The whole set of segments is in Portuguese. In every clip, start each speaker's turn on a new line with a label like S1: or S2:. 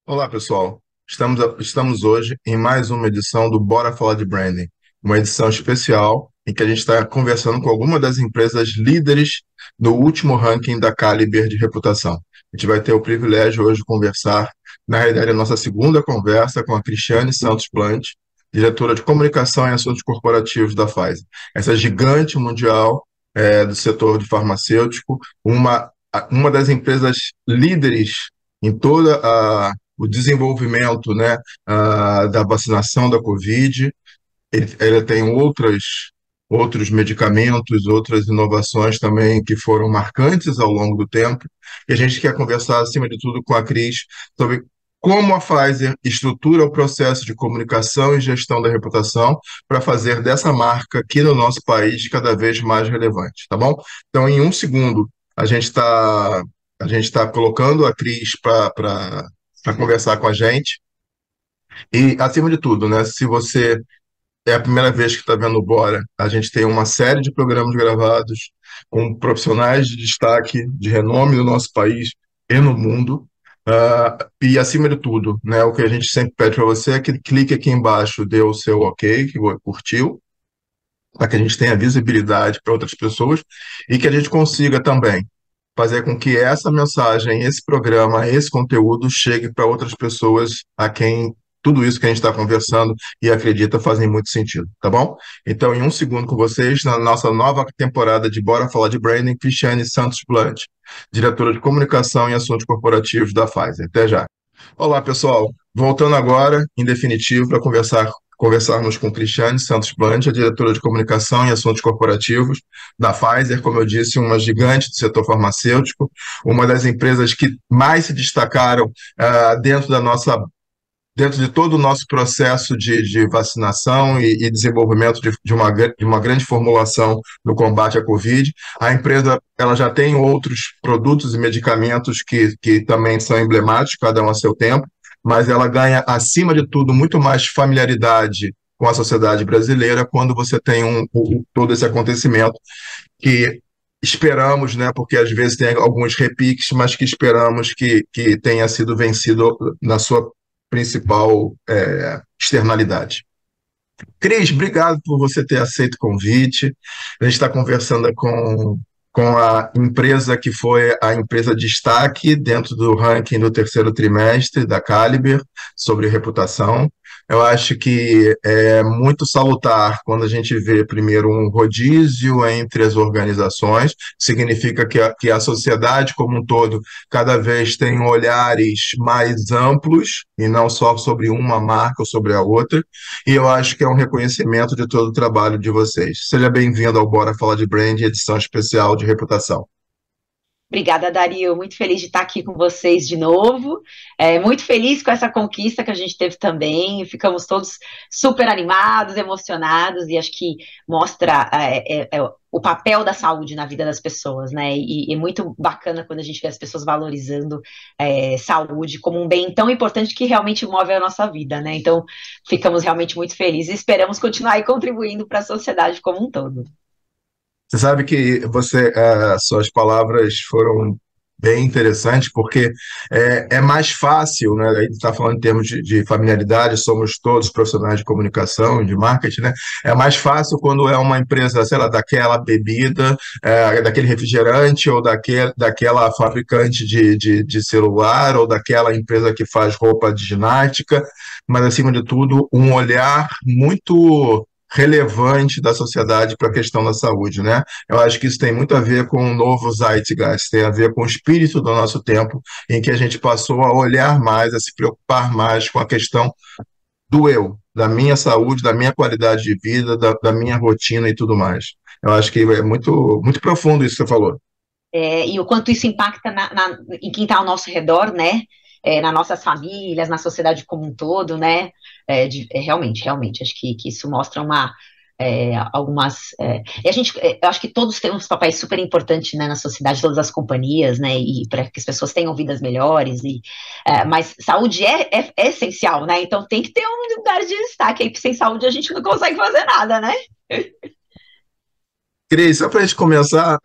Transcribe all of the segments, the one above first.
S1: Olá, pessoal. Estamos hoje em mais uma edição do Bora Falar de Branding, uma edição especial em que a gente está conversando com algumas das empresas líderes no último ranking da Caliber de reputação. A gente vai ter o privilégio hoje de conversar, na realidade, a nossa segunda conversa com a Cristiane Santos Plant, diretora de comunicação e assuntos corporativos da Pfizer. Essa gigante mundial do setor de farmacêutico, uma das empresas líderes em toda o desenvolvimento, né, da vacinação da Covid. Ele tem outros medicamentos, outras inovações também que foram marcantes ao longo do tempo. E a gente quer conversar, acima de tudo, com a Cris sobre como a Pfizer estrutura o processo de comunicação e gestão da reputação para fazer dessa marca aqui no nosso país cada vez mais relevante, tá bom? Então, em um segundo, a gente está colocando a Cris para conversar com a gente. E, acima de tudo, né, se você é a primeira vez que está vendo o Bora, a gente tem uma série de programas gravados com profissionais de destaque, de renome no nosso país e no mundo. E, acima de tudo, né, o que a gente sempre pede para você é que clique aqui embaixo, dê o seu ok, que curtiu, para que a gente tenha visibilidade para outras pessoas e que a gente consiga também fazer com que essa mensagem, esse programa, esse conteúdo chegue para outras pessoas a quem tudo isso que a gente está conversando e acredita fazem muito sentido, tá bom? Então, em um segundo com vocês, na nossa nova temporada de Bora Falar de Branding, Cristiane Santos Blunt, diretora de comunicação e assuntos corporativos da Pfizer. Até já. Olá, pessoal. Voltando agora, em definitivo, para conversarmos com Cristiane Santos Blanch, a diretora de comunicação e assuntos corporativos da Pfizer, como eu disse, uma gigante do setor farmacêutico, uma das empresas que mais se destacaram dentro de todo o nosso processo de vacinação e desenvolvimento de uma grande formulação no combate à Covid. A empresa ela já tem outros produtos e medicamentos que também são emblemáticos, cada um a seu tempo, mas ela ganha, acima de tudo, muito mais familiaridade com a sociedade brasileira quando você tem todo esse acontecimento que esperamos, né, porque às vezes tem alguns repiques, mas que esperamos que tenha sido vencido na sua principal externalidade. Cris, obrigado por você ter aceito o convite. A gente está conversando com a empresa que foi a empresa destaque dentro do ranking do terceiro trimestre da Caliber sobre reputação. Eu acho que é muito salutar quando a gente vê, primeiro, um rodízio entre as organizações, significa que a sociedade como um todo cada vez tem olhares mais amplos e não só sobre uma marca ou sobre a outra, e eu acho que é um reconhecimento de todo o trabalho de vocês. Seja bem-vindo ao Bora Falar de Brand, edição especial de reputação.
S2: Obrigada, Dario. Muito feliz de estar aqui com vocês de novo. Muito feliz com essa conquista que a gente teve também. Ficamos todos super animados, emocionados, e acho que mostra o papel da saúde na vida das pessoas, né? E é muito bacana quando a gente vê as pessoas valorizando saúde como um bem tão importante que realmente move a nossa vida, né? Então, ficamos realmente muito felizes e esperamos continuar aí contribuindo para a sociedade como um todo.
S1: Você sabe que suas palavras foram bem interessantes, porque é mais fácil, né? A gente está falando em termos de familiaridade, somos todos profissionais de comunicação, de marketing, né? É mais fácil quando é uma empresa, sei lá, daquela bebida, daquele refrigerante, ou daquela fabricante de celular, ou daquela empresa que faz roupa de ginástica, mas, acima de tudo, um olhar muito relevante da sociedade para a questão da saúde, né? Eu acho que isso tem muito a ver com o novo Zeitgeist, tem a ver com o espírito do nosso tempo, em que a gente passou a olhar mais, a se preocupar mais com a questão do eu, da minha saúde, da minha qualidade de vida, da minha rotina e tudo mais. Eu acho que é muito, muito profundo isso que você falou.
S2: E o quanto isso impacta em quem está ao nosso redor, né? Nas nossas famílias, na sociedade como um todo, né? Realmente, acho que isso mostra algumas. E a gente, eu acho que todos temos papéis super importantes, né, na sociedade, todas as companhias, né? E para que as pessoas tenham vidas melhores. Mas saúde é essencial, né? Então tem que ter um lugar de destaque aí, porque sem saúde a gente não consegue fazer nada, né?
S1: Cris, só para a gente começar,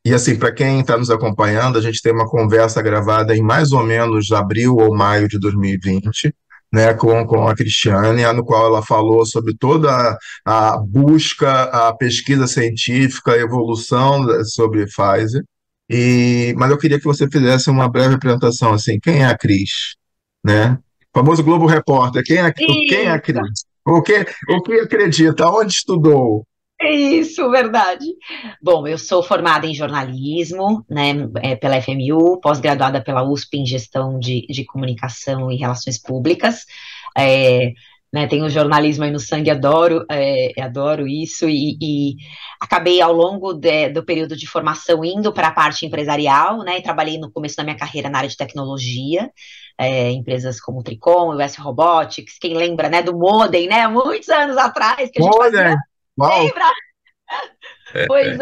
S1: E assim, para quem está nos acompanhando, a gente tem uma conversa gravada em mais ou menos abril ou maio de 2020, né, com a Cristiane, no qual ela falou sobre toda a busca, a pesquisa científica, a evolução sobre Pfizer. Mas eu queria que você fizesse uma breve apresentação, assim, quem é a Cris, né? O famoso Globo Repórter, quem é a
S2: Isso,
S1: Cris? O que acredita? Onde estudou?
S2: isso, verdade. Bom, eu sou formada em jornalismo, né, pela FMU, pós-graduada pela USP em gestão de comunicação e relações públicas. É, né, tenho jornalismo aí no sangue, adoro isso, e acabei ao longo do período de formação indo para a parte empresarial, né, e trabalhei no começo da minha carreira na área de tecnologia, empresas como Tricom, US Robotics, quem lembra, né, do Modem, né, muitos anos atrás, que a gente fazia,
S1: Olha, uau!
S2: lembra? Pois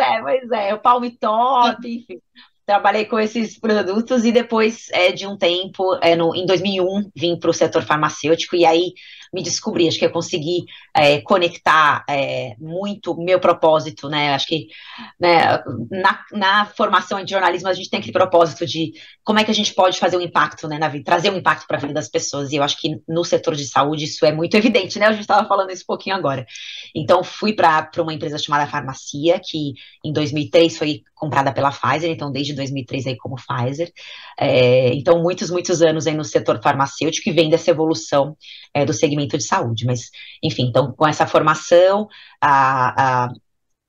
S2: é, o Palm Top, enfim. Trabalhei com esses produtos e depois de um tempo, em 2001, vim para o setor farmacêutico e aí me descobri, acho que eu consegui conectar muito meu propósito, né? Acho que né, na formação de jornalismo a gente tem aquele propósito de como é que a gente pode fazer um impacto, né, na vida, trazer um impacto para a vida das pessoas. E eu acho que no setor de saúde isso é muito evidente, né? A gente estava falando isso um pouquinho agora. Então fui para uma empresa chamada Farmacia, que em 2003 foi comprada pela Pfizer, então desde 2003 aí como Pfizer. Então muitos anos aí no setor farmacêutico e vem dessa evolução do segmento de saúde. Mas, enfim, então com essa formação,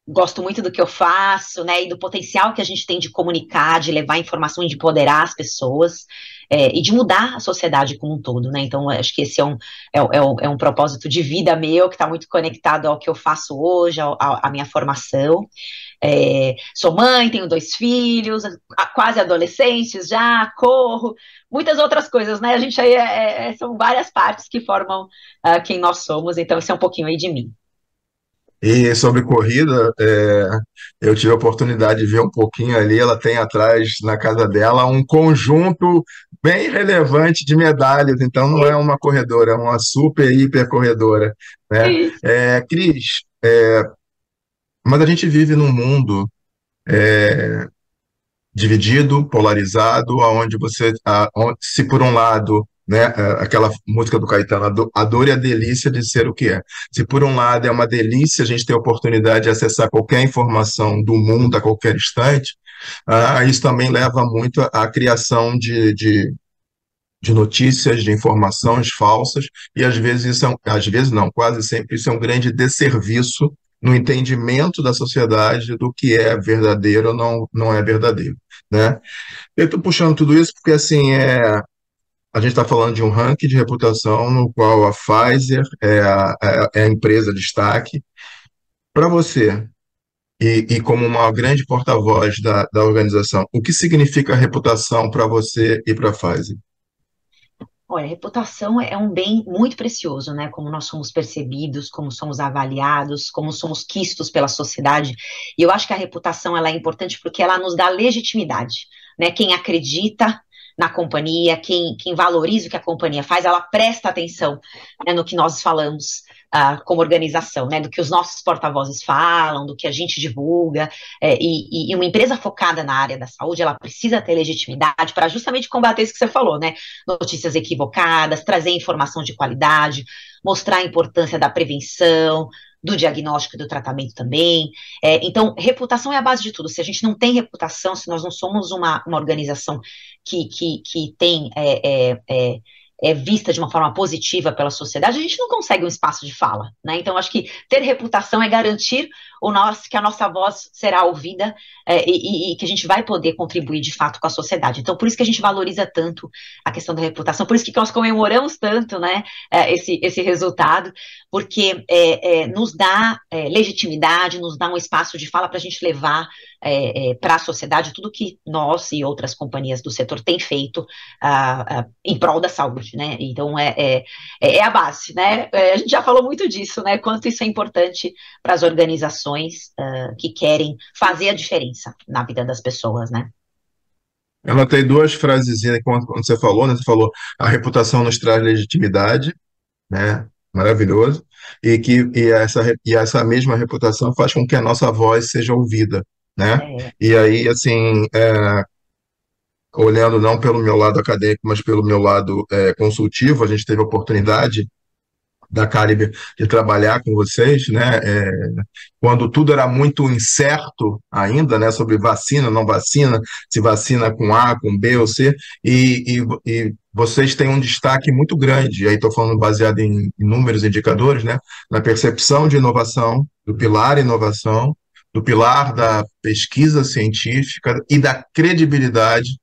S2: gosto muito do que eu faço, né, e do potencial que a gente tem de comunicar, de levar informação, de empoderar as pessoas, e de mudar a sociedade como um todo, né, então acho que esse é um propósito de vida meu, que está muito conectado ao que eu faço hoje, à minha formação. Sou mãe, tenho 2 filhos, quase adolescentes já, corro, muitas outras coisas, né, a gente aí são várias partes que formam quem nós somos, então esse é um pouquinho aí de mim.
S1: E sobre corrida, eu tive a oportunidade de ver um pouquinho ali. Ela tem atrás, na casa dela, um conjunto bem relevante de medalhas. Então, não é uma corredora, é uma super, hiper corredora, né?
S2: Isso.
S1: Cris, mas a gente vive num mundo dividido, polarizado, aonde se por um lado, né, aquela música do Caetano, a dor e a delícia de ser o que é. Se por um lado é uma delícia a gente ter a oportunidade de acessar qualquer informação do mundo a qualquer instante, isso também leva muito à criação de notícias, de informações falsas, e às vezes às vezes não, quase sempre isso é um grande desserviço no entendimento da sociedade do que é verdadeiro ou não é verdadeiro, né? Eu estou puxando tudo isso porque assim a gente está falando de um ranking de reputação no qual a Pfizer é a empresa de destaque. Para você, e como uma grande porta-voz da organização, o que significa reputação para você e para a Pfizer?
S2: Olha, reputação é um bem muito precioso, né? Como nós somos percebidos, como somos avaliados, como somos quistos pela sociedade. E eu acho que a reputação ela é importante porque ela nos dá legitimidade, né? Quem acredita na companhia, quem valoriza o que a companhia faz, ela presta atenção, né, no que nós falamos como organização, né? Do que os nossos porta-vozes falam, do que a gente divulga. E uma empresa focada na área da saúde, ela precisa ter legitimidade para justamente combater isso que você falou, né? Notícias equivocadas, trazer informação de qualidade, mostrar a importância da prevenção, do diagnóstico e do tratamento também. Então, reputação é a base de tudo. Se a gente não tem reputação, se nós não somos uma organização que tem vista de uma forma positiva pela sociedade, a gente não consegue um espaço de fala, né? Então, acho que ter reputação é garantir que a nossa voz será ouvida e que a gente vai poder contribuir de fato com a sociedade. Então, por isso que a gente valoriza tanto a questão da reputação, por isso que nós comemoramos tanto, né, esse resultado, porque nos dá legitimidade, nos dá um espaço de fala para a gente levar para a sociedade tudo que nós e outras companhias do setor têm feito em prol da saúde, né? Então é a base, né? A gente já falou muito disso, né? Quanto isso é importante para as organizações que querem fazer a diferença na vida das pessoas, né?
S1: Ela tem duas frasezinhas quando você falou, né? Você falou a reputação nos traz legitimidade, né? Maravilhoso. E essa mesma reputação faz com que a nossa voz seja ouvida, né?
S2: É,
S1: E aí, assim, olhando não pelo meu lado acadêmico, mas pelo meu lado consultivo, a gente teve a oportunidade da Caribe de trabalhar com vocês, né? Quando tudo era muito incerto ainda, né? Sobre vacina, não vacina, se vacina com A, com B ou C, e vocês têm um destaque muito grande, aí estou falando baseado em números, indicadores, né? Na percepção de inovação, do pilar inovação, do pilar da pesquisa científica e da credibilidade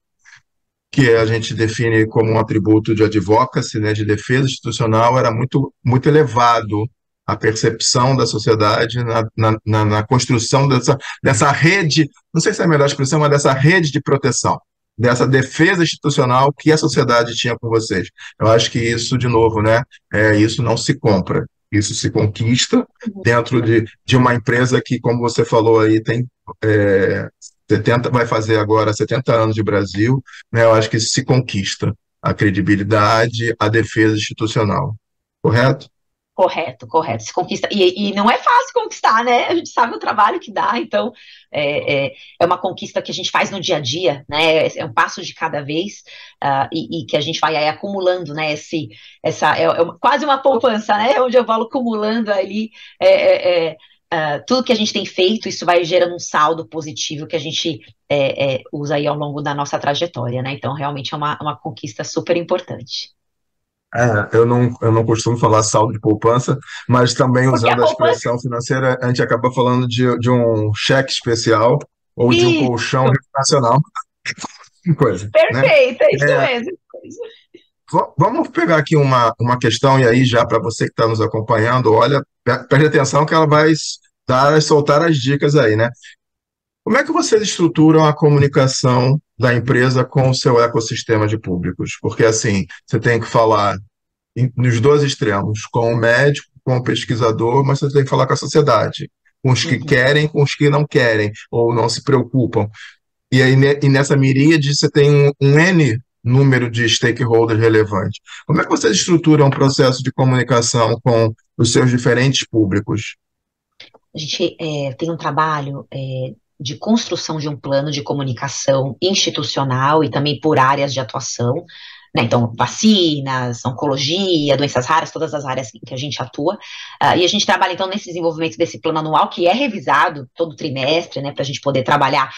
S1: que a gente define como um atributo de advocacy, né, de defesa institucional, era muito elevado a percepção da sociedade na construção dessa rede, não sei se é a melhor expressão, mas dessa rede de proteção, dessa defesa institucional que a sociedade tinha com vocês. Eu acho que isso, de novo, né, isso não se compra, isso se conquista dentro de uma empresa que, como você falou aí, tem 70, vai fazer agora 70 anos de Brasil, né? Eu acho que isso se conquista a credibilidade, a defesa institucional. Correto?
S2: correto, correto. Se conquista. E não é fácil conquistar, né? A gente sabe o trabalho que dá, então é uma conquista que a gente faz no dia a dia, né? É um passo de cada vez, e que a gente vai aí acumulando, né? Quase uma poupança, né? Onde eu vou acumulando ali. Tudo que a gente tem feito, isso vai gerando um saldo positivo que a gente usa aí ao longo da nossa trajetória, né? Então, realmente é uma conquista super importante.
S1: Eu não costumo falar saldo de poupança, mas também
S2: Porque a
S1: usando a
S2: poupança.
S1: expressão financeira, a gente acaba falando de um cheque especial ou de um
S2: Isso,
S1: colchão nacional, coisa, né?
S2: perfeito, é isso
S1: É,
S2: mesmo.
S1: vamos pegar aqui uma questão, e aí já para você que está nos acompanhando, olha, preste atenção que ela vai soltar as dicas aí, né? Como é que vocês estruturam a comunicação da empresa com o seu ecossistema de públicos? Porque, assim, você tem que falar nos dois extremos, com o médico, com o pesquisador, mas você tem que falar com a sociedade, com os que
S2: Uhum.
S1: querem, com os que não querem, ou não se preocupam. E aí, e nessa miríade, você tem um N número de stakeholders relevantes. Como é que vocês estruturam o processo de comunicação com os seus diferentes públicos?
S2: A gente tem um trabalho de construção de um plano de comunicação institucional e também por áreas de atuação, né? Então, vacinas, oncologia, doenças raras, todas as áreas que a gente atua. E a gente trabalha, então, nesse desenvolvimento desse plano anual, que é revisado todo trimestre, né, para a gente poder trabalhar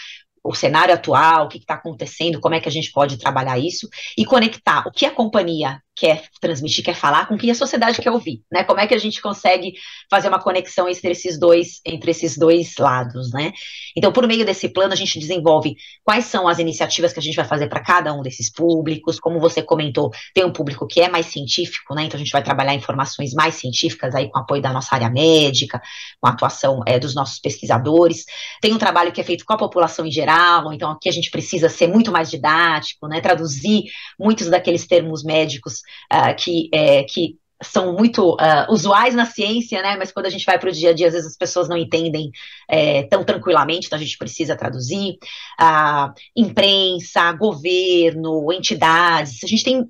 S2: o cenário atual, o que está acontecendo, como é que a gente pode trabalhar isso e conectar o que a companhia quer transmitir, quer falar, com o que a sociedade quer ouvir, né? Como é que a gente consegue fazer uma conexão entre esses dois lados, né? Então, por meio desse plano, a gente desenvolve quais são as iniciativas que a gente vai fazer para cada um desses públicos. Como você comentou, tem um público que é mais científico, né? Então, a gente vai trabalhar informações mais científicas aí com apoio da nossa área médica, com a atuação dos nossos pesquisadores. Tem um trabalho que é feito com a população em geral, então aqui a gente precisa ser muito mais didático, né? Traduzir muitos daqueles termos médicos que são muito usuais na ciência, né? Mas quando a gente vai para o dia a dia, às vezes as pessoas não entendem tão tranquilamente, então a gente precisa traduzir. Imprensa, governo, entidades, a gente tem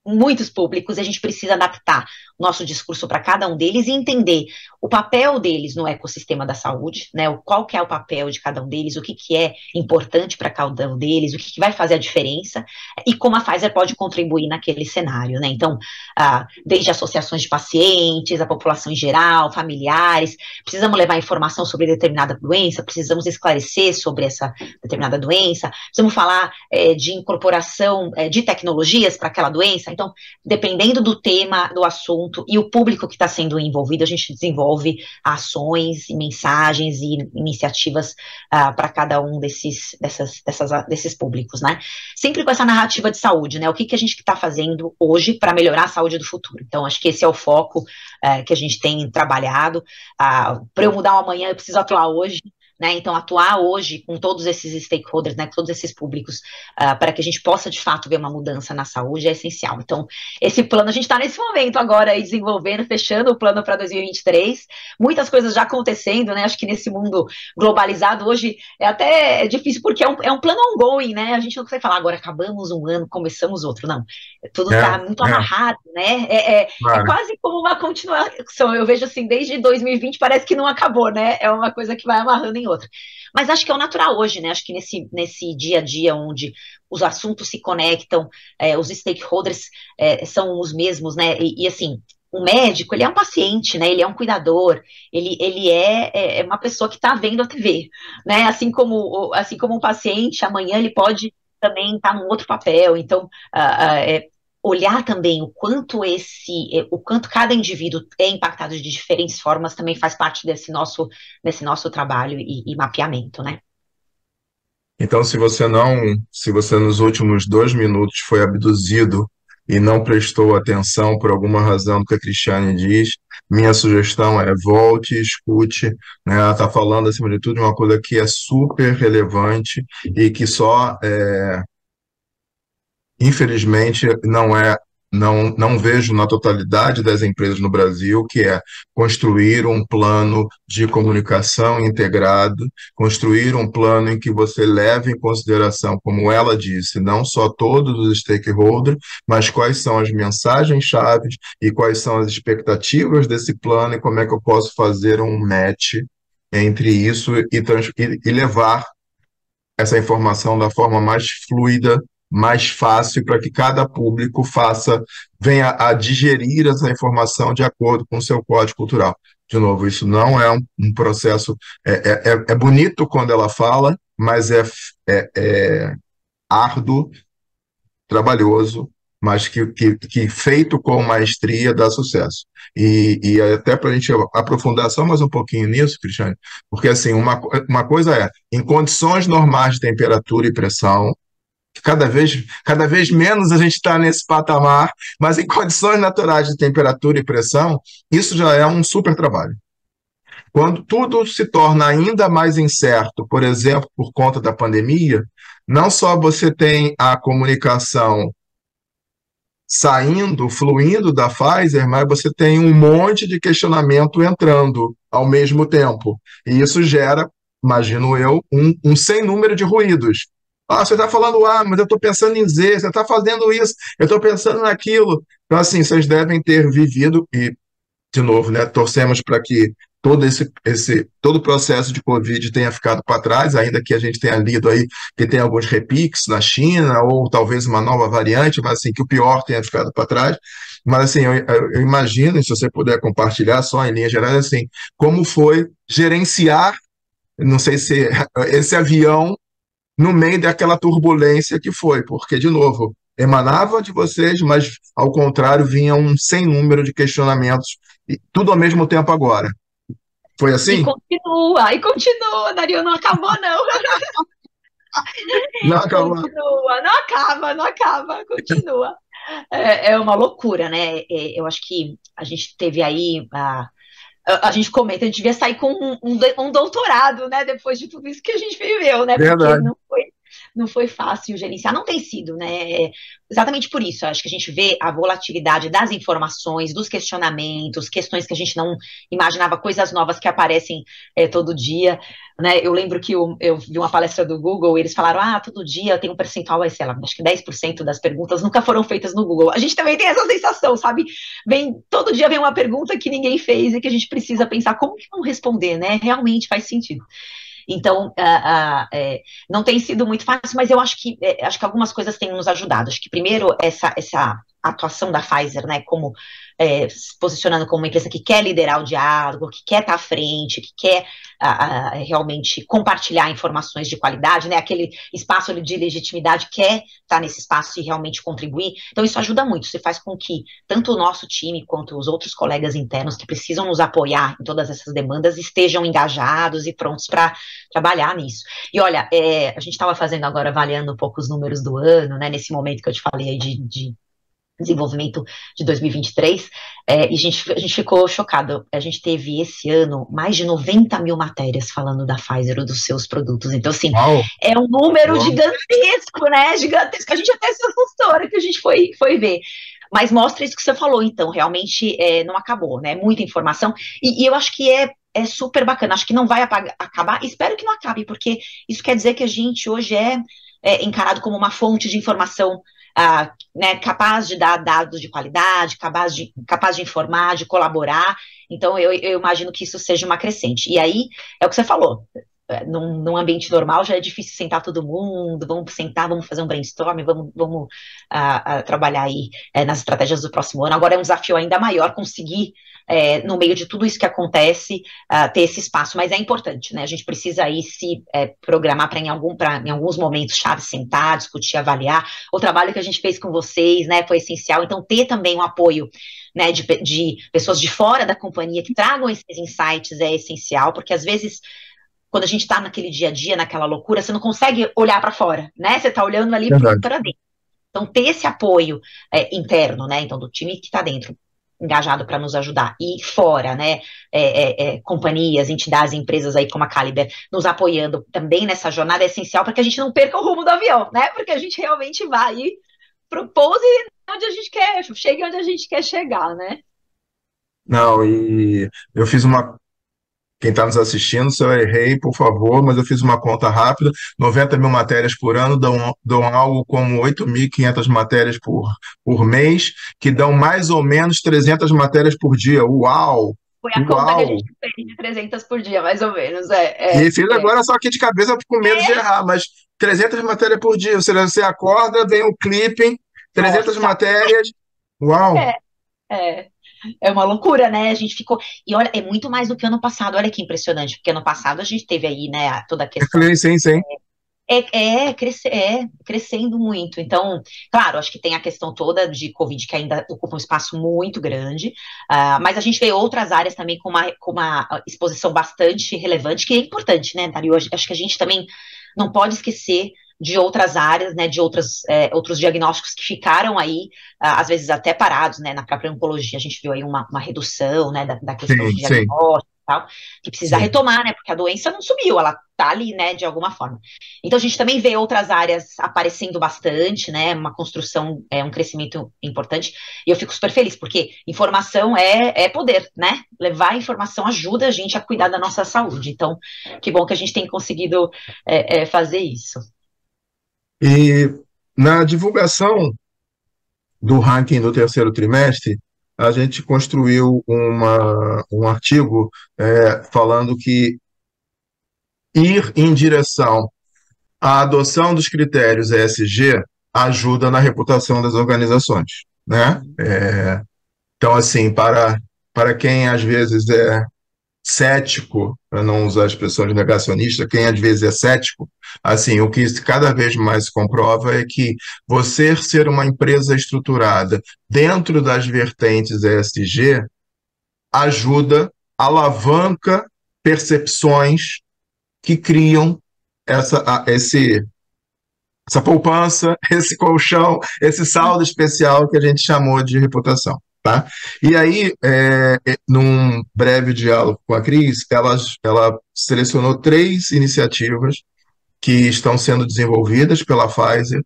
S2: muitos públicos e a gente precisa adaptar o nosso discurso para cada um deles e entender o papel deles no ecossistema da saúde, né? Qual que é o papel de cada um deles, o que, que é importante para cada um deles, o que, que vai fazer a diferença e como a Pfizer pode contribuir naquele cenário, né? Então, desde associações de pacientes, a população em geral, familiares, precisamos levar informação sobre determinada doença, precisamos esclarecer sobre essa determinada doença, precisamos falar de incorporação de tecnologias para aquela doença. Então, dependendo do tema, do assunto e o público que está sendo envolvido, a gente desenvolve ações e mensagens e iniciativas para cada um desses públicos, né? Sempre com essa narrativa de saúde, né? O que, que a gente está fazendo hoje para melhorar a saúde do futuro. Então, acho que esse é o foco que a gente tem trabalhado. Para eu mudar o amanhã, eu preciso atuar hoje. Né, então, atuar hoje com todos esses stakeholders, né, todos esses públicos, para que a gente possa, de fato, ver uma mudança na saúde é essencial. Então, esse plano, a gente está nesse momento agora aí desenvolvendo, fechando o plano para 2023, muitas coisas já acontecendo, né, acho que nesse mundo globalizado hoje é até difícil, porque é um plano ongoing, né, a gente não consegue falar agora acabamos um ano, começamos outro, não, tudo está muito amarrado, né, é
S1: Claro.
S2: quase como uma continuação, eu vejo assim, desde 2020 parece que não acabou, né, é uma coisa que vai amarrando em em outra. Mas acho que é o natural hoje, né? Acho que nesse dia a dia onde os assuntos se conectam, os stakeholders são os mesmos, né? E assim, o médico, ele é um paciente, né? Ele é um cuidador, ele é uma pessoa que está vendo a TV, né? Assim como um paciente, amanhã ele pode também estar num outro papel. Então, olhar também o quanto cada indivíduo é impactado de diferentes formas também faz parte desse nosso trabalho e mapeamento, né?
S1: Então, se você nos últimos 2 minutos foi abduzido e não prestou atenção por alguma razão do que a Cristiane diz, minha sugestão é volte e escute, né? Ela está falando, acima de tudo, de uma coisa que é super relevante e que só infelizmente, não vejo na totalidade das empresas no Brasil, que é construir um plano de comunicação integrado, construir um plano em que você leve em consideração, como ela disse, não só todos os stakeholders, mas quais são as mensagens-chave e quais são as expectativas desse plano e como é que eu posso fazer um match entre isso e levar essa informação da forma mais fluida, mais fácil, para que cada público venha a digerir essa informação de acordo com o seu código cultural. De novo, isso não é um processo. É bonito quando ela fala, mas é árduo, trabalhoso, mas que feito com maestria dá sucesso. E até para a gente aprofundar só mais um pouquinho nisso, Cristiane, porque assim, uma coisa em condições normais de temperatura e pressão, cada vez menos a gente está nesse patamar, mas em condições naturais de temperatura e pressão, isso já é um super trabalho. Quando tudo se torna ainda mais incerto, por exemplo, por conta da pandemia, não só você tem a comunicação saindo, fluindo da Pfizer, mas você tem um monte de questionamento entrando ao mesmo tempo. E isso gera, imagino eu, um sem número de ruídos. Você está falando A, mas eu estou pensando em Z, você está fazendo isso, eu estou pensando naquilo. Então, assim, vocês devem ter vivido, e de novo, né, torcemos para que todo o processo de Covid tenha ficado para trás, ainda que a gente tenha lido aí que tem alguns repiques na China, ou talvez uma nova variante, mas assim, que o pior tenha ficado para trás. Mas assim, eu imagino, se você puder compartilhar só em linhas gerais, assim, como foi gerenciar, não sei se esse avião no meio daquela turbulência que foi, porque, de novo, emanava de vocês, mas, ao contrário, vinha um sem número de questionamentos, e tudo ao mesmo tempo agora. Foi assim?
S2: E continua, Dario, não acabou, não.
S1: Não acabou.
S2: Continua, não acaba, continua. É uma loucura, né? Eu acho que a gente teve aí. A gente comenta, a gente devia sair com um doutorado, né? Depois de tudo isso que a gente viveu, né?
S1: Verdade.
S2: Porque não foi fácil gerenciar, não tem sido, né? Exatamente por isso, acho que a gente vê a volatilidade das informações, dos questionamentos, questões que a gente não imaginava, coisas novas que aparecem todo dia, né? Eu lembro que eu vi uma palestra do Google, eles falaram, todo dia tem um percentual, sei lá, acho que 10% das perguntas nunca foram feitas no Google. A gente também tem essa sensação, sabe? Todo dia vem uma pergunta que ninguém fez e que a gente precisa pensar como que vão responder, né? Realmente faz sentido. Então, não tem sido muito fácil, mas eu acho que algumas coisas têm nos ajudado. Acho que, primeiro, essa atuação da Pfizer, né, como se posicionando como uma empresa que quer liderar o diálogo, que quer estar à frente, que quer realmente compartilhar informações de qualidade, né, aquele espaço de legitimidade, quer estar nesse espaço e realmente contribuir. Então, isso ajuda muito, isso faz com que tanto o nosso time quanto os outros colegas internos que precisam nos apoiar em todas essas demandas estejam engajados e prontos para trabalhar nisso. E olha, a gente estava fazendo agora, avaliando um pouco os números do ano, né, nesse momento que eu te falei aí de desenvolvimento de 2023, e a gente ficou chocado. A gente teve esse ano mais de 90 mil matérias falando da Pfizer ou dos seus produtos. Então, assim, é um número gigantesco, né? Gigantesco. A gente até se assustou na hora que a gente foi ver. Mas mostra isso que você falou, então, realmente não acabou, né? Muita informação. E eu acho que é super bacana. Acho que não vai acabar. Espero que não acabe, porque isso quer dizer que a gente hoje é encarado como uma fonte de informação né, capaz de dar dados de qualidade, capaz de informar, de colaborar. Então, eu imagino que isso seja uma crescente. E aí, é o que você falou, num ambiente normal já é difícil sentar todo mundo, vamos sentar, vamos fazer um brainstorm, vamos trabalhar aí nas estratégias do próximo ano. Agora é um desafio ainda maior conseguir, no meio de tudo isso que acontece, ter esse espaço, mas é importante, né? A gente precisa aí se programar para em alguns momentos chave sentar, discutir, avaliar. O trabalho que a gente fez com vocês, né, foi essencial, então ter também um apoio, né, de pessoas de fora da companhia que tragam esses insights é essencial, porque às vezes quando a gente está naquele dia a dia, naquela loucura, você não consegue olhar para fora, né? Você está olhando ali
S1: Verdade.
S2: para dentro. Então, ter esse apoio interno, né? Então, do time que está dentro, engajado para nos ajudar, e fora, né? Companhias, entidades, empresas aí como a Caliber, nos apoiando também nessa jornada é essencial para que a gente não perca o rumo do avião, né? Porque a gente realmente vai para o pouso onde a gente quer, chegue onde a gente quer chegar, né?
S1: Não, e eu fiz uma. Quem está nos assistindo, se eu errei, por favor, mas eu fiz uma conta rápida: 90 mil matérias por ano dão algo como 8.500 matérias por mês, que dão mais ou menos 300 matérias por dia. Uau!
S2: Foi a conta que a
S1: Uau!
S2: gente fez de 300 por dia, mais ou menos.
S1: E fiz agora só aqui de cabeça com medo de errar, mas 300 matérias por dia. Ou seja, você acorda, vem o clipping, 300
S2: Nossa,
S1: matérias. Uau!
S2: é, é, é uma loucura, né? A gente ficou. E olha, é muito mais do que ano passado. Olha que impressionante, porque ano passado a gente teve aí, né, toda a questão.
S1: Sim, sim.
S2: Crescendo muito. Então, claro, acho que tem a questão toda de Covid que ainda ocupa um espaço muito grande, mas a gente vê outras áreas também com uma exposição bastante relevante, que é importante, né, Dario? Acho que a gente também não pode esquecer de outras áreas, né, de outros diagnósticos que ficaram aí, às vezes até parados, né, na própria oncologia. A gente viu aí uma redução, né, da questão de
S1: Sim, sim,
S2: diagnóstico e tal, que precisa
S1: sim.
S2: retomar, né, porque a doença não sumiu, ela tá ali, né, de alguma forma. Então a gente também vê outras áreas aparecendo bastante, né, uma construção, um crescimento importante, e eu fico super feliz, porque informação é poder, né, levar informação ajuda a gente a cuidar da nossa saúde, então que bom que a gente tem conseguido fazer isso.
S1: E na divulgação do ranking do terceiro trimestre, a gente construiu um artigo falando que ir em direção à adoção dos critérios ESG ajuda na reputação das organizações, né? Então, assim, para quem às vezes é cético, para não usar a expressão de negacionista, quem às vezes é cético, assim, o que cada vez mais se comprova é que você ser uma empresa estruturada dentro das vertentes ESG ajuda, alavanca percepções que criam essa poupança, esse colchão, esse saldo especial que a gente chamou de reputação. Tá? E aí, num breve diálogo com a Cris, ela selecionou 3 iniciativas que estão sendo desenvolvidas pela Pfizer,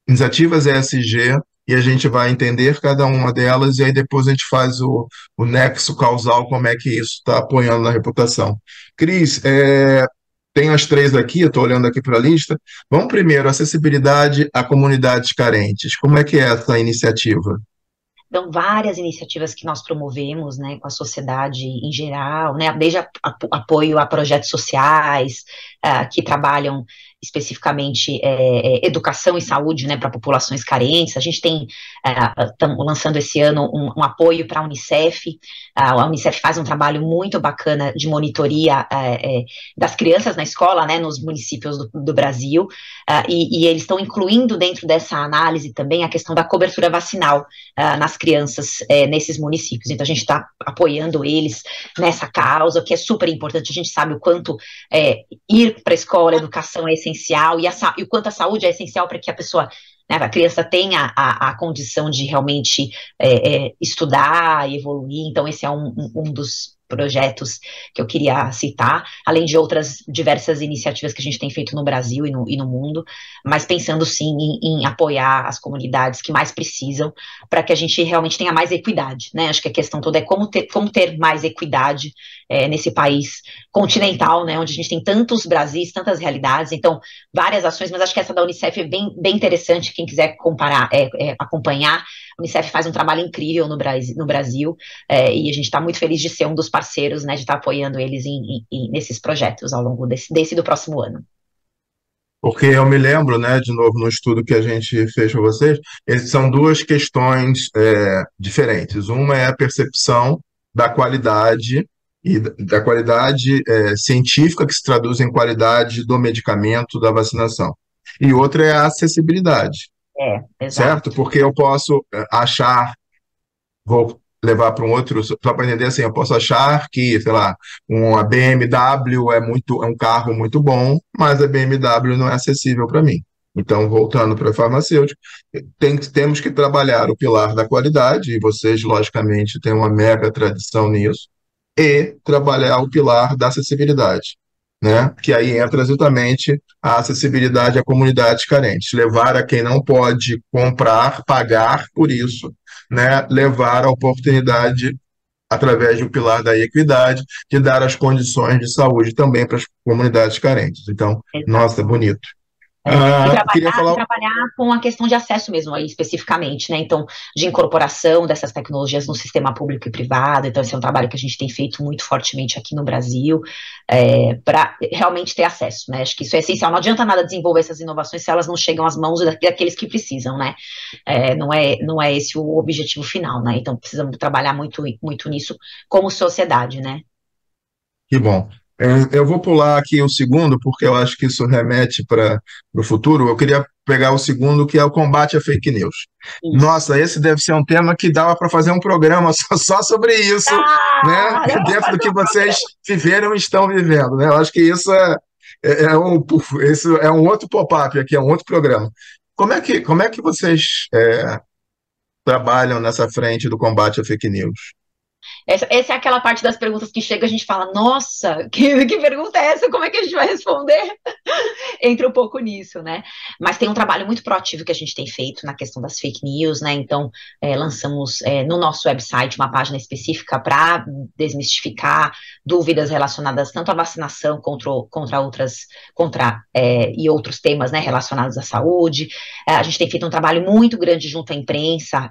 S1: iniciativas ESG, e a gente vai entender cada uma delas, e aí depois a gente faz o nexo causal, como é que isso está apoiando na reputação. Cris, tenho as 3 aqui, eu estou olhando aqui para a lista. Vamos primeiro, acessibilidade a comunidades carentes. Como é que é essa iniciativa?
S2: Então, várias iniciativas que nós promovemos, né, com a sociedade em geral, né, desde apoio a projetos sociais, que trabalham especificamente educação e saúde, né, para populações carentes. A gente tem, estamos lançando esse ano um apoio para a Unicef. A Unicef faz um trabalho muito bacana de monitoria das crianças na escola, né, nos municípios do Brasil, e eles estão incluindo dentro dessa análise também a questão da cobertura vacinal nas crianças nesses municípios. Então, a gente está apoiando eles nessa causa, que é super importante. A gente sabe o quanto ir para a escola, a educação é essencial, e o quanto a saúde é essencial para que a pessoa, né, a criança tenha a condição de realmente estudar e evoluir. Então, esse é um dos projetos que eu queria citar, além de outras diversas iniciativas que a gente tem feito no Brasil e no mundo, mas pensando sim em apoiar as comunidades que mais precisam, para que a gente realmente tenha mais equidade, né? Acho que a questão toda é como ter mais equidade nesse país continental, né, onde a gente tem tantos Brasis, tantas realidades, então várias ações, mas acho que essa da Unicef é bem interessante, quem quiser acompanhar. A Unicef faz um trabalho incrível no Brasil, e a gente está muito feliz de ser um dos parceiros, né, de estar apoiando eles nesses projetos ao longo desse e do próximo ano.
S1: Porque eu me lembro, né, de novo, no estudo que a gente fez com vocês, são duas questões diferentes. Uma é a percepção da qualidade e da qualidade científica que se traduz em qualidade do medicamento, da vacinação. E outra é a acessibilidade, certo?
S2: Exato.
S1: Porque eu posso achar, vou levar para um outro, só para entender assim, eu posso achar que, sei lá, uma BMW é um carro muito bom, mas a BMW não é acessível para mim. Então, voltando para a farmacêutica, temos que trabalhar o pilar da qualidade, e vocês, logicamente, têm uma mega tradição nisso, e trabalhar o pilar da acessibilidade, né? Que aí entra exatamente a acessibilidade a comunidades carentes, levar a quem não pode comprar, pagar por isso, né? Levar a oportunidade através do pilar da equidade, de dar as condições de saúde também para as comunidades carentes. Então, nossa,
S2: Exato.
S1: bonito.
S2: E
S1: Queria
S2: trabalhar, e
S1: falar.
S2: trabalhar com a questão de acesso mesmo, aí, especificamente, né? Então, de incorporação dessas tecnologias no sistema público e privado. Então, esse é um trabalho que a gente tem feito muito fortemente aqui no Brasil, para realmente ter acesso, né? Acho que isso é essencial. Não adianta nada desenvolver essas inovações se elas não chegam às mãos daqueles que precisam, né? Não é esse o objetivo final, né? Então, precisamos trabalhar muito, muito nisso como sociedade, né?
S1: Que bom. Eu vou pular aqui o segundo, porque eu acho que isso remete para o futuro. Eu queria pegar o segundo, que é o combate à fake news.
S2: Isso.
S1: Nossa, esse deve ser um tema que dava para fazer um programa só sobre isso, né?
S2: Ah, dá pra
S1: Dentro do
S2: fazer
S1: que
S2: um
S1: vocês
S2: programa.
S1: viveram e estão vivendo, né? Eu acho que isso é um outro pop-up aqui, é um outro programa. Como é que vocês trabalham nessa frente do combate à fake news?
S2: Essa é aquela parte das perguntas que chega, a gente fala, nossa, que pergunta é essa? Como é que a gente vai responder? Entra um pouco nisso, né? Mas tem um trabalho muito proativo que a gente tem feito na questão das fake news, né? Então, lançamos no nosso website uma página específica para desmistificar dúvidas relacionadas tanto à vacinação e outros temas, né, relacionados à saúde. A gente tem feito um trabalho muito grande junto à imprensa,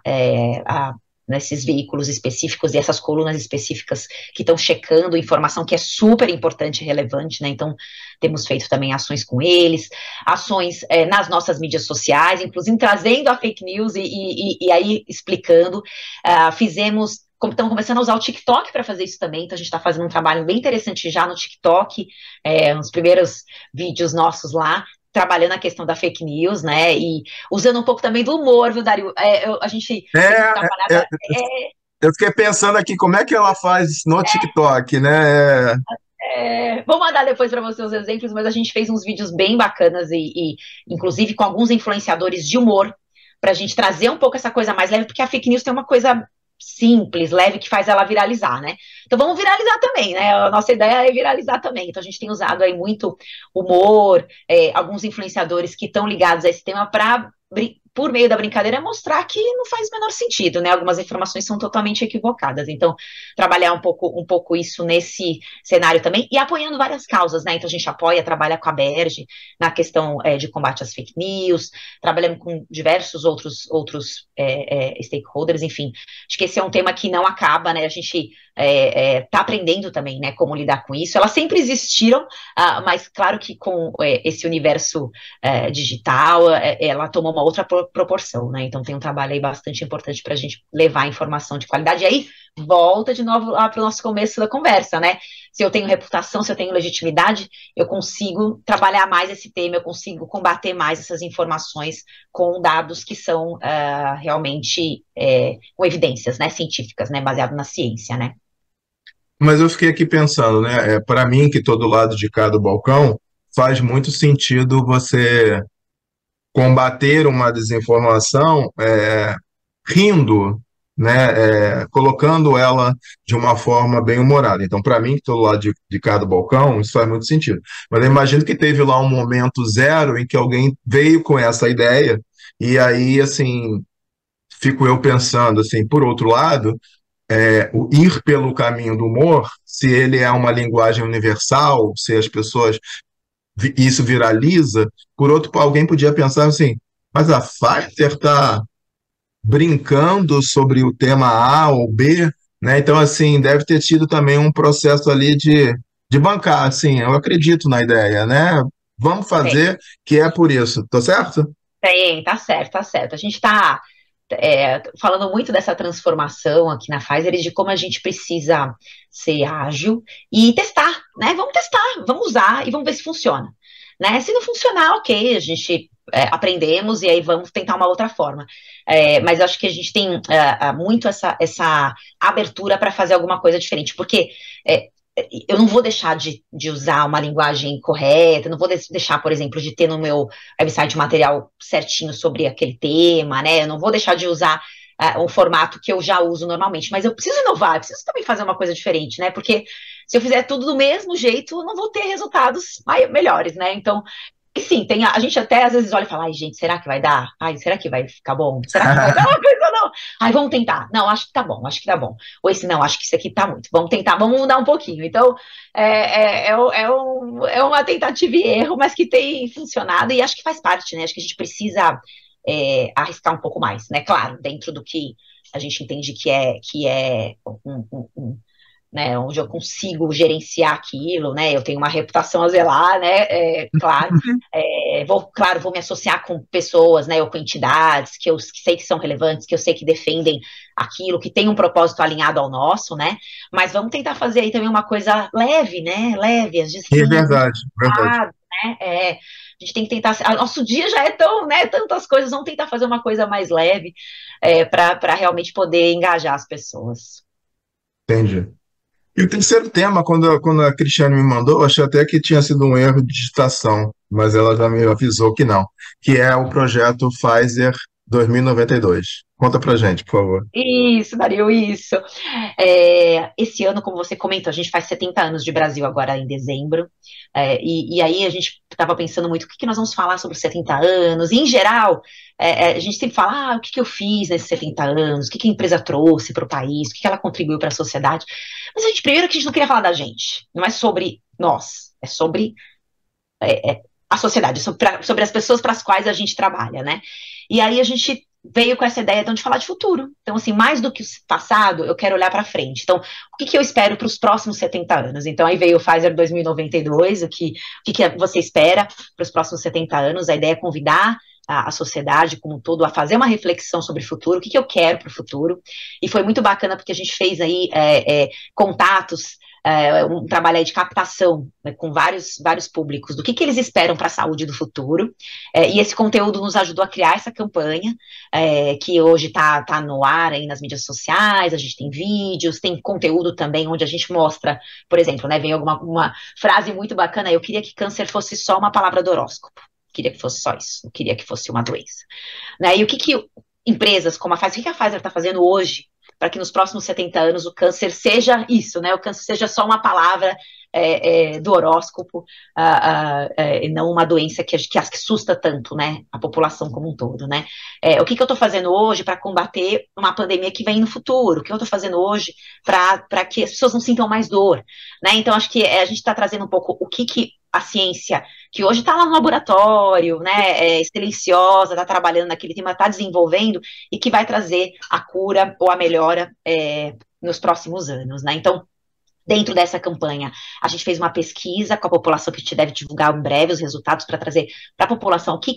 S2: nesses veículos específicos e essas colunas específicas que estão checando informação que é super importante e relevante, né? Então, temos feito também ações com eles, ações nas nossas mídias sociais, inclusive trazendo a fake news e aí explicando. Estamos começando a usar o TikTok para fazer isso também, então a gente está fazendo um trabalho bem interessante já no TikTok, nos primeiros vídeos nossos lá, trabalhando a questão da fake news, né, e usando um pouco também do humor, viu, Dario? A gente tem
S1: É,
S2: trabalhado.
S1: é, eu fiquei pensando aqui como é que ela faz no TikTok, né?
S2: Vou mandar depois para você os exemplos, mas a gente fez uns vídeos bem bacanas inclusive com alguns influenciadores de humor, para a gente trazer um pouco essa coisa mais leve, porque a fake news tem uma coisa simples, leve, que faz ela viralizar, né? Então vamos viralizar também, né? A nossa ideia é viralizar também. Então a gente tem usado aí muito humor, alguns influenciadores que estão ligados a esse tema para, por meio da brincadeira, mostrar que não faz o menor sentido, né? Algumas informações são totalmente equivocadas. Então, trabalhar um pouco isso nesse cenário também, e apoiando várias causas, né? Então, a gente trabalha com a Berge na questão de combate às fake news, trabalhando com diversos outros stakeholders, enfim. Acho que esse é um tema que não acaba, né? A gente está aprendendo também, né, como lidar com isso. Elas sempre existiram, mas claro que com esse universo digital, ela tomou uma outra proporção, né? Então tem um trabalho aí bastante importante para a gente levar informação de qualidade. E aí volta de novo lá para o nosso começo da conversa, né? Se eu tenho reputação, se eu tenho legitimidade, eu consigo trabalhar mais esse tema, eu consigo combater mais essas informações com dados que são realmente com evidências, né, científicas, né, baseado na ciência, né?
S1: Mas eu fiquei aqui pensando, né? Para mim, que estou do lado de cá do balcão, faz muito sentido você combater uma desinformação rindo, né? Colocando ela de uma forma bem humorada. Então, para mim, que estou do lado de cá do balcão, isso faz muito sentido. Mas eu imagino que teve lá um momento zero em que alguém veio com essa ideia, e aí, assim, fico eu pensando, assim, por outro lado. o ir pelo caminho do humor, se ele é uma linguagem universal, se as pessoas isso viraliza, por outro, alguém podia pensar assim, mas a Pfizer está brincando sobre o tema A ou B, né? Então, assim, deve ter tido também um processo ali de bancar, assim, eu acredito na ideia, né? Vamos
S2: Tem,
S1: fazer que é por isso, tá certo?
S2: tem, tá certo, tá certo. A gente está falando muito dessa transformação aqui na Pfizer e de como a gente precisa ser ágil e testar, né? Vamos testar, vamos usar e vamos ver se funciona. Né? Se não funcionar, ok, a gente aprendemos e aí vamos tentar uma outra forma. Mas eu acho que a gente tem muito essa abertura para fazer alguma coisa diferente, porque é, eu não vou deixar de usar uma linguagem correta, não vou deixar, por exemplo, de ter no meu website material certinho sobre aquele tema, né? Eu não vou deixar de usar um formato que eu já uso normalmente, mas eu preciso inovar, eu preciso também fazer uma coisa diferente, né? Porque se eu fizer tudo do mesmo jeito, eu não vou ter resultados melhores, né? Então, e sim, a gente até às vezes olha e fala, ai, gente, será que vai dar? Ai, será que vai ficar bom? Será que vai dar uma coisa ou não? Ai, vamos tentar. Não, acho que tá bom, acho que tá bom. Ou esse, não, acho que isso aqui tá muito. Vamos tentar, vamos mudar um pouquinho. Então, é uma tentativa e erro, mas que tem funcionado e acho que faz parte, né? Acho que a gente precisa arriscar um pouco mais, né? Claro, dentro do que a gente entende que é né, onde eu consigo gerenciar aquilo, né, eu tenho uma reputação a zelar, né, claro, claro, vou me associar com pessoas, né, ou com entidades que sei que são relevantes, que eu sei que defendem aquilo, que tem um propósito alinhado ao nosso, né, mas vamos tentar fazer aí também uma coisa leve, né, leve, às vezes
S1: É
S2: assim,
S1: verdade, verdade.
S2: né, a gente tem que tentar, nosso dia já é tão, né, tantas coisas, vamos tentar fazer uma coisa mais leve, para realmente poder engajar as pessoas.
S1: Entendi. E o terceiro tema, quando a Cristiane me mandou, eu achei até que tinha sido um erro de digitação, mas ela já me avisou que não, que é o projeto Pfizer 2092. Conta pra gente, por favor.
S2: Isso, Dario, isso. Esse ano, como você comentou, a gente faz 70 anos de Brasil agora em dezembro, e aí a gente estava pensando muito o que nós vamos falar sobre os 70 anos, e em geral, a gente sempre fala, o que eu fiz nesses 70 anos, o que a empresa trouxe para o país, o que ela contribuiu para a sociedade, mas primeiro que a gente não queria falar da gente, não é sobre nós, é sobre a sociedade, sobre as pessoas para as quais a gente trabalha, né? E aí a gente veio com essa ideia então, de falar de futuro. Então, assim, mais do que o passado, eu quero olhar para frente. Então, o que eu espero para os próximos 70 anos? Então, aí veio o Pfizer 2092, o que você espera para os próximos 70 anos? A ideia é convidar a sociedade como um todo a fazer uma reflexão sobre o futuro, o que eu quero para o futuro, e foi muito bacana porque a gente fez aí contatos, um trabalho aí de captação, né, com vários públicos, do que eles esperam para a saúde do futuro, e esse conteúdo nos ajudou a criar essa campanha, que hoje tá no ar aí nas mídias sociais, a gente tem vídeos, tem conteúdo também onde a gente mostra, por exemplo, né, vem uma frase muito bacana, eu queria que câncer fosse só uma palavra do horóscopo, queria que fosse só isso, não queria que fosse uma doença. Né, e o que empresas como a Pfizer, o que a Pfizer está fazendo hoje para que nos próximos 70 anos o câncer seja isso, né? O câncer seja só uma palavra do horóscopo, e não uma doença que assusta tanto, né? A população como um todo, né? O que eu estou fazendo hoje para combater uma pandemia que vem no futuro? O que eu estou fazendo hoje para que as pessoas não sintam mais dor, né? Então, acho que a gente está trazendo um pouco o que a ciência, que hoje está lá no laboratório, né, silenciosa, está trabalhando naquele tema, está desenvolvendo, e que vai trazer a cura ou a melhora nos próximos anos, né? Então, dentro dessa campanha, a gente fez uma pesquisa com a população que a gente deve divulgar em breve os resultados para trazer para a população o que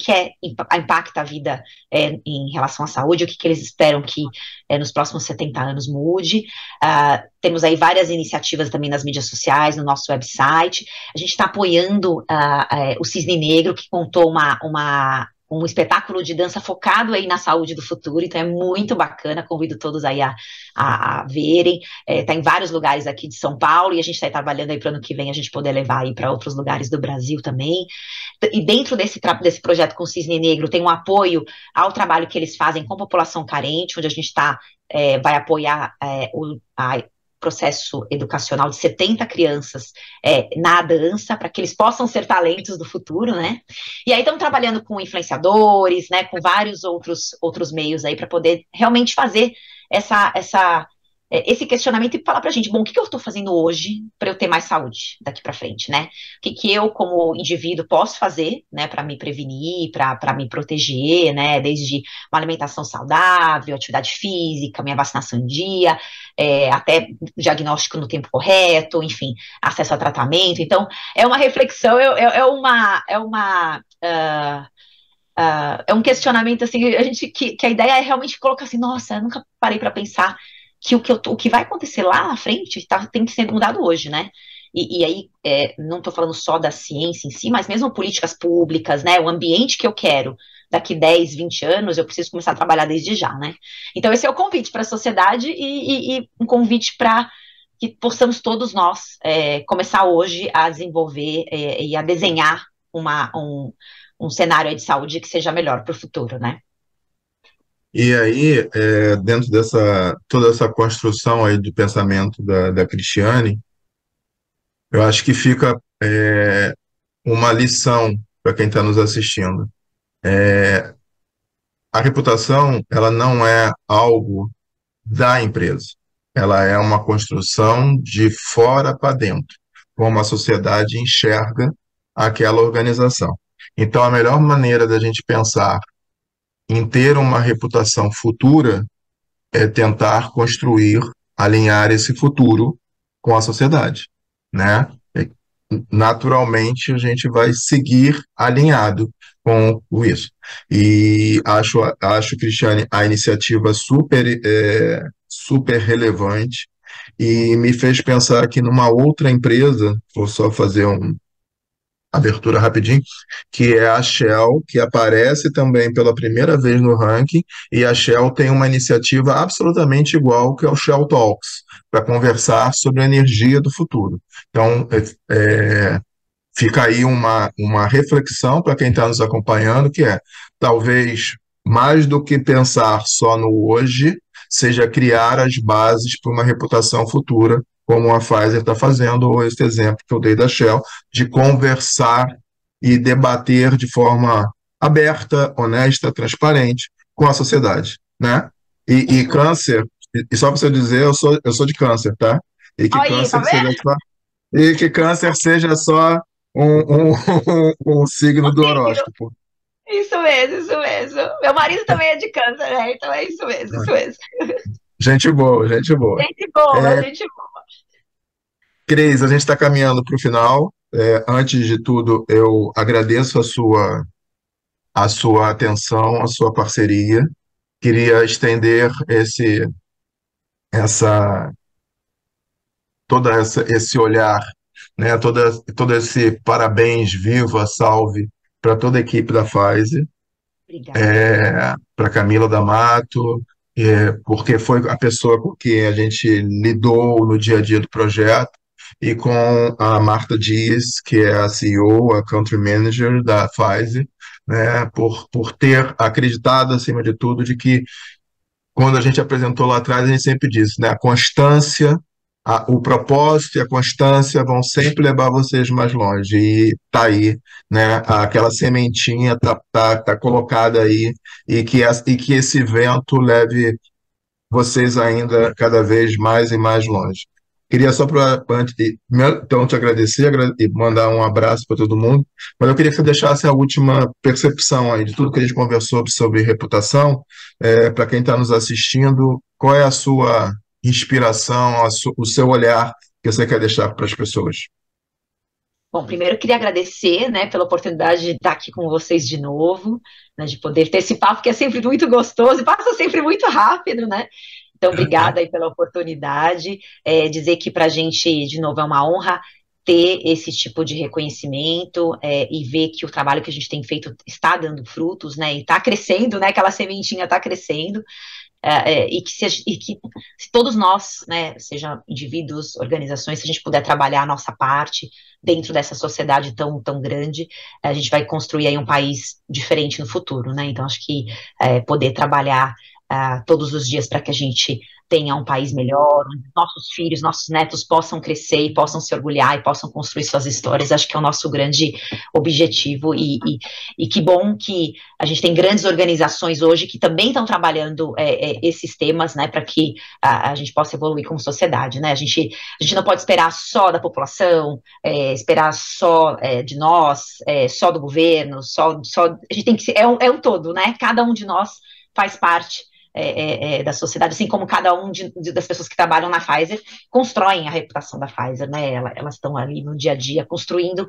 S2: impacta a vida em relação à saúde, o que eles esperam que nos próximos 70 anos mude. Temos aí várias iniciativas também nas mídias sociais, no nosso website. A gente está apoiando o Cisne Negro, que contou um espetáculo de dança focado aí na saúde do futuro, então é muito bacana, convido todos aí a verem, tá em vários lugares aqui de São Paulo, e a gente está trabalhando aí para o ano que vem a gente poder levar aí para outros lugares do Brasil também, e dentro desse projeto com o Cisne Negro tem um apoio ao trabalho que eles fazem com a população carente, onde a gente vai apoiar a processo educacional de 70 crianças na dança, para que eles possam ser talentos do futuro, né? E aí estamos trabalhando com influenciadores, né? Com vários outros meios aí para poder realmente fazer esse questionamento e falar pra gente, bom, o que eu estou fazendo hoje para eu ter mais saúde daqui para frente, né? O que eu, como indivíduo, posso fazer, né, para me prevenir, para me proteger, né? Desde uma alimentação saudável, atividade física, minha vacinação em dia, até diagnóstico no tempo correto, enfim, acesso a tratamento. Então, é uma reflexão, é um questionamento assim, que a ideia é realmente colocar assim, nossa, eu nunca parei para pensar que o que vai acontecer lá na frente tem que ser mudado hoje, né? E aí, não estou falando só da ciência em si, mas mesmo políticas públicas, né? O ambiente que eu quero daqui 10, 20 anos, eu preciso começar a trabalhar desde já, né? Então, esse é o convite para a sociedade e um convite para que possamos todos nós começar hoje a desenvolver e a desenhar um cenário de saúde que seja melhor para o futuro, né?
S1: E aí, dentro dessa toda essa construção aí do pensamento da Cristiane, eu acho que fica uma lição para quem está nos assistindo. A reputação, ela não é algo da empresa, ela é uma construção de fora para dentro, como a sociedade enxerga aquela organização. Então, a melhor maneira da gente pensar em ter uma reputação futura é tentar construir, alinhar esse futuro com a sociedade, né? E, naturalmente, a gente vai seguir alinhado com isso. E acho, Cristiane, a iniciativa super relevante e me fez pensar aqui numa outra empresa, vou só fazer uma abertura rapidinho, que é a Shell, que aparece também pela primeira vez no ranking, e a Shell tem uma iniciativa absolutamente igual, que é o Shell Talks, para conversar sobre a energia do futuro. Então, fica aí uma reflexão para quem está nos acompanhando, que é, talvez, mais do que pensar só no hoje, seja criar as bases para uma reputação futura, como a Pfizer está fazendo, ou esse exemplo que eu dei da Shell, de conversar e debater de forma aberta, honesta, transparente com a sociedade, né? E câncer, e só para você dizer, eu sou de câncer, tá? E que
S2: Aí, tá
S1: câncer
S2: vendo?
S1: seja só, e que câncer seja só um signo do
S2: Signo.
S1: horóscopo.
S2: Isso mesmo, isso mesmo. Meu marido também é de câncer, né? Então é isso mesmo, isso mesmo.
S1: Gente boa, gente boa.
S2: Gente boa,
S1: É,
S2: gente boa.
S1: Cris, a gente está caminhando para o final. Antes de tudo, eu agradeço a sua atenção, a sua parceria. Queria estender essa, esse olhar, né, todo esse parabéns, viva, salve para toda a equipe da Pfizer,
S2: Obrigada.
S1: para Camila D'Amato, porque foi a pessoa com quem a gente lidou no dia a dia do projeto, e com a Marta Dias, que é a CEO, a Country Manager da Pfizer, né, por ter acreditado, acima de tudo, de que quando a gente apresentou lá atrás, a gente sempre disse, né, a constância, o propósito e a constância vão sempre levar vocês mais longe. E tá aí, né, aquela sementinha tá colocada aí, e que esse vento leve vocês ainda cada vez mais e mais longe. Queria só antes de então te agradecer e mandar um abraço para todo mundo, mas eu queria que você deixasse a última percepção aí de tudo que a gente conversou sobre reputação, para quem está nos assistindo, qual é a sua inspiração, o seu olhar que você quer deixar para as pessoas?
S2: Bom, primeiro eu queria agradecer, né, pela oportunidade de estar aqui com vocês de novo, né, de poder ter esse papo que é sempre muito gostoso e passa sempre muito rápido, né? Então, obrigada aí pela oportunidade. Dizer que para a gente, de novo, é uma honra ter esse tipo de reconhecimento e ver que o trabalho que a gente tem feito está dando frutos, né? E está crescendo, né? Aquela sementinha está crescendo. Se todos nós, né, seja indivíduos, organizações, se a gente puder trabalhar a nossa parte dentro dessa sociedade tão, tão grande, a gente vai construir aí um país diferente no futuro, né? Então, acho que poder trabalhar todos os dias para que a gente tenha um país melhor, onde nossos filhos, nossos netos possam crescer e possam se orgulhar e possam construir suas histórias. Acho que é o nosso grande objetivo e que bom que a gente tem grandes organizações hoje que também estão trabalhando esses temas, né, para que a gente possa evoluir como sociedade, né? A gente não pode esperar só da população, esperar só de nós, só do governo, a gente tem que ser, é um todo, né? Cada um de nós faz parte da sociedade, assim como cada um das pessoas que trabalham na Pfizer constroem a reputação da Pfizer, né? Elas estão ali no dia a dia construindo,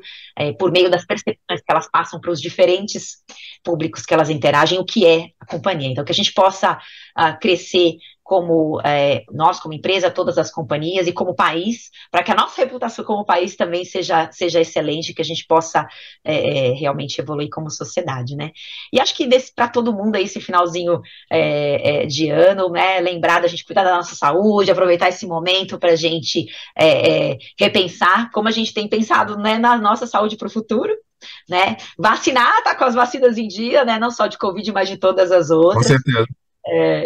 S2: por meio das percepções que elas passam para os diferentes públicos que elas interagem, o que é a companhia. Então, que a gente possa crescer como nós, como empresa, todas as companhias e como país, para que a nossa reputação como país também seja excelente, que a gente possa realmente evoluir como sociedade, né? E acho que para todo mundo aí, esse finalzinho de ano, né, lembrar da gente cuidar da nossa saúde, aproveitar esse momento para a gente repensar como a gente tem pensado, né, na nossa saúde para o futuro, né? Vacinar, tá com as vacinas em dia, né? Não só de Covid, mas de todas as
S1: Com
S2: outras.
S1: certeza.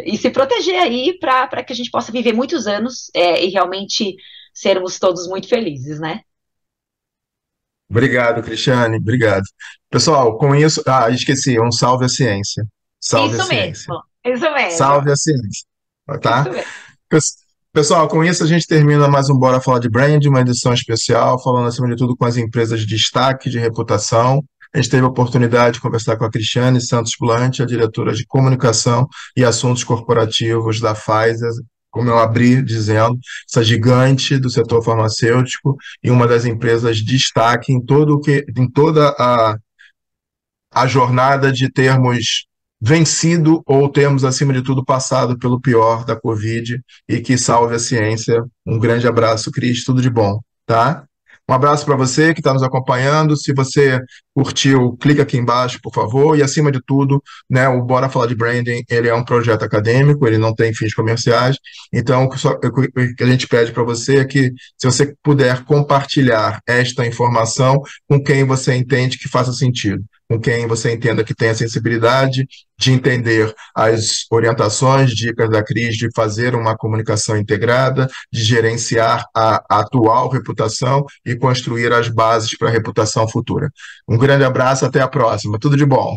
S2: E se proteger aí para que a gente possa viver muitos anos e realmente sermos todos muito felizes, né?
S1: Obrigado, Cristiane. Obrigado. Pessoal, com isso. Ah, esqueci, um salve à ciência. Salve à
S2: Isso
S1: ciência.
S2: mesmo, isso mesmo,
S1: Salve a ciência.
S2: isso
S1: Tá?
S2: mesmo.
S1: Pessoal, com isso a gente termina mais um Bora Falar de Brand, uma edição especial, falando acima de tudo com as empresas de destaque, de reputação. A gente teve a oportunidade de conversar com a Cristiane Santos Blanch, a diretora de comunicação e assuntos corporativos da Pfizer, como eu abri dizendo, essa gigante do setor farmacêutico e uma das empresas de destaque em toda a jornada de termos vencido ou termos, acima de tudo, passado pelo pior da Covid e que salve a ciência. Um grande abraço, Cris, tudo de bom, tá? Um abraço para você que está nos acompanhando. Se você curtiu, clica aqui embaixo, por favor. E, acima de tudo, né, o Bora Falar de Branding, ele é um projeto acadêmico, ele não tem fins comerciais. Então, o que a gente pede para você é que, se você puder compartilhar esta informação com quem você entende que faça sentido, com quem você entenda que tem a sensibilidade de entender as orientações, dicas da Cris, de fazer uma comunicação integrada, de gerenciar a atual reputação e construir as bases para a reputação futura. Um grande abraço, até a próxima. Tudo de bom.